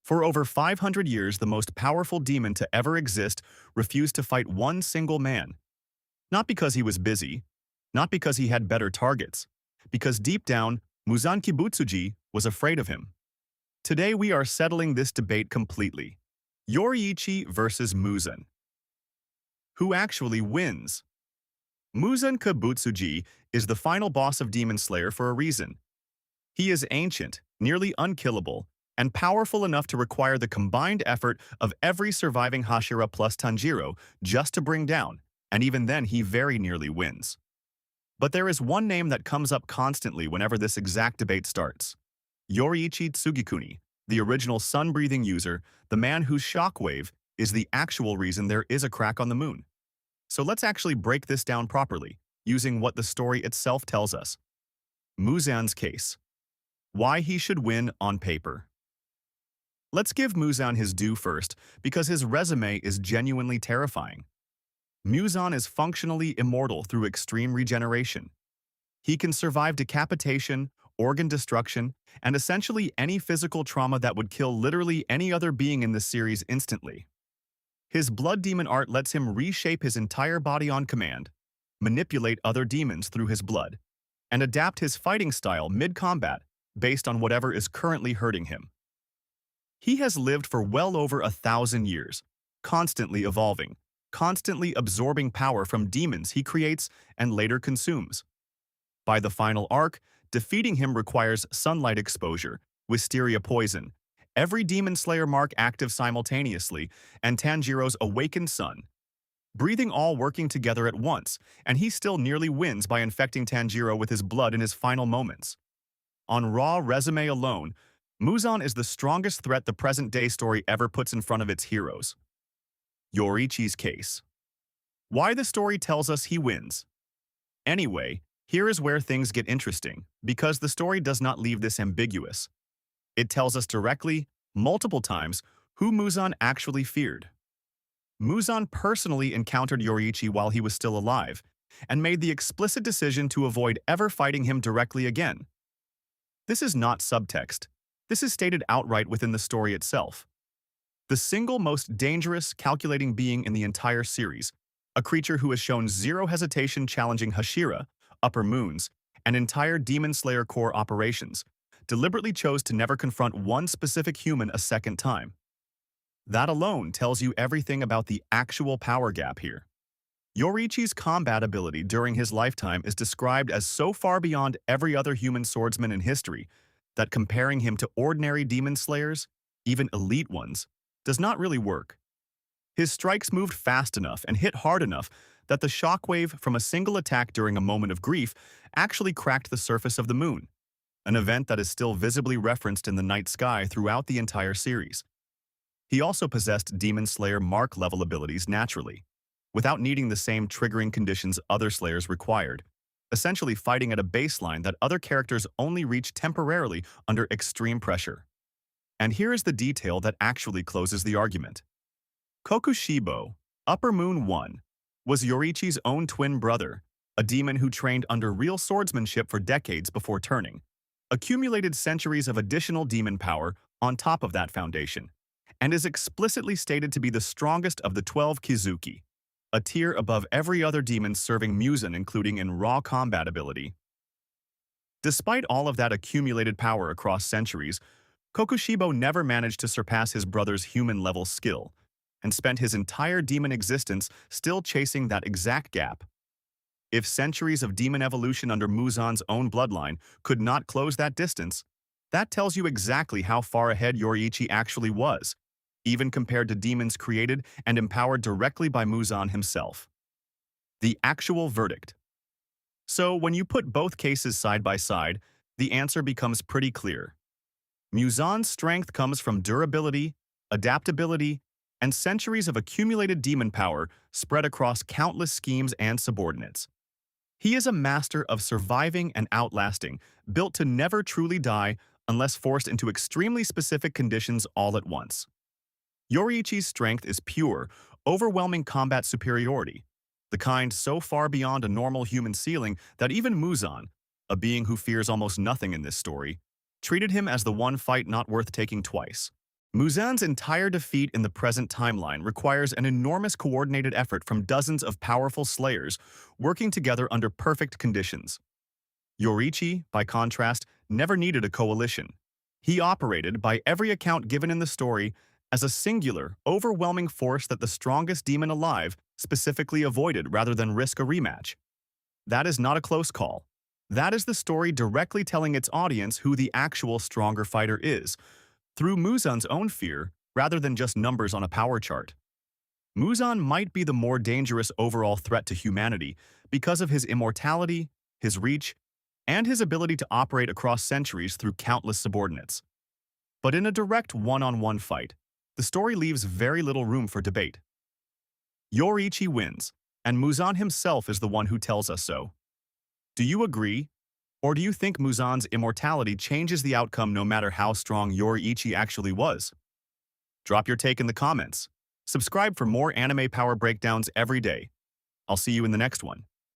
For over 500 years, the most powerful demon to ever exist refused to fight one single man. Not because he was busy, not because he had better targets, because deep down, Muzan Kibutsuji was afraid of him. Today we are settling this debate completely. Yoriichi versus Muzan. Who actually wins? Muzan Kibutsuji is the final boss of Demon Slayer for a reason. He is ancient, nearly unkillable, and powerful enough to require the combined effort of every surviving Hashira plus Tanjiro just to bring down, and even then he very nearly wins. But there is one name that comes up constantly whenever this exact debate starts. Yoriichi Tsugikuni, the original sun-breathing user, the man whose shockwave is the actual reason there is a crack on the moon. So let's actually break this down properly, using what the story itself tells us. Muzan's case. Why he should win on paper. Let's give Muzan his due first, because his resume is genuinely terrifying. Muzan is functionally immortal through extreme regeneration. He can survive decapitation, organ destruction, and essentially any physical trauma that would kill literally any other being in the series instantly. His blood demon art lets him reshape his entire body on command, manipulate other demons through his blood, and adapt his fighting style mid-combat based on whatever is currently hurting him. He has lived for well over 1,000 years, constantly evolving, constantly absorbing power from demons he creates and later consumes. By the final arc, defeating him requires sunlight exposure, wisteria poison, every demon slayer mark active simultaneously, and Tanjiro's awakened sun. Breathing all working together at once, and he still nearly wins by infecting Tanjiro with his blood in his final moments. On raw resume alone, Muzan is the strongest threat the present-day story ever puts in front of its heroes. Yoriichi's case. Why the story tells us he wins. Anyway, here is where things get interesting, because the story does not leave this ambiguous. It tells us directly, multiple times, who Muzan actually feared. Muzan personally encountered Yoriichi while he was still alive, and made the explicit decision to avoid ever fighting him directly again. This is not subtext. This is stated outright within the story itself. The single most dangerous, calculating being in the entire series, a creature who has shown zero hesitation challenging Hashira, Upper Moons, and entire Demon Slayer core operations, deliberately chose to never confront one specific human a second time. That alone tells you everything about the actual power gap here. Yoriichi's combat ability during his lifetime is described as so far beyond every other human swordsman in history that comparing him to ordinary demon slayers, even elite ones, does not really work. His strikes moved fast enough and hit hard enough that the shockwave from a single attack during a moment of grief actually cracked the surface of the moon, an event that is still visibly referenced in the night sky throughout the entire series. He also possessed Demon Slayer mark-level abilities naturally, without needing the same triggering conditions other Slayers required, essentially fighting at a baseline that other characters only reach temporarily under extreme pressure. And here is the detail that actually closes the argument. Kokushibo, Upper Moon 1, was Yoriichi's own twin brother, a demon who trained under real swordsmanship for decades before turning, accumulated centuries of additional demon power on top of that foundation, and is explicitly stated to be the strongest of the 12 Kizuki, a tier above every other demon serving Muzan, including in raw combat ability. Despite all of that accumulated power across centuries, Kokushibo never managed to surpass his brother's human-level skill, and spent his entire demon existence still chasing that exact gap. If centuries of demon evolution under Muzan's own bloodline could not close that distance, that tells you exactly how far ahead Yoriichi actually was, even compared to demons created and empowered directly by Muzan himself. The actual verdict. So when you put both cases side by side, the answer becomes pretty clear. Muzan's strength comes from durability, adaptability, and centuries of accumulated demon power spread across countless schemes and subordinates. He is a master of surviving and outlasting, built to never truly die unless forced into extremely specific conditions all at once. Yoriichi's strength is pure, overwhelming combat superiority, the kind so far beyond a normal human ceiling that even Muzan, a being who fears almost nothing in this story, treated him as the one fight not worth taking twice. Muzan's entire defeat in the present timeline requires an enormous coordinated effort from dozens of powerful slayers working together under perfect conditions. Yoriichi, by contrast, never needed a coalition. He operated, by every account given in the story, as a singular, overwhelming force that the strongest demon alive specifically avoided rather than risk a rematch. That is not a close call. That is the story directly telling its audience who the actual stronger fighter is, through Muzan's own fear rather than just numbers on a power chart. Muzan might be the more dangerous overall threat to humanity because of his immortality, his reach, and his ability to operate across centuries through countless subordinates. But in a direct one-on-one fight, the story leaves very little room for debate. Yoriichi wins, and Muzan himself is the one who tells us so. Do you agree? Or do you think Muzan's immortality changes the outcome no matter how strong Yoriichi actually was? Drop your take in the comments. Subscribe for more anime power breakdowns every day. I'll see you in the next one.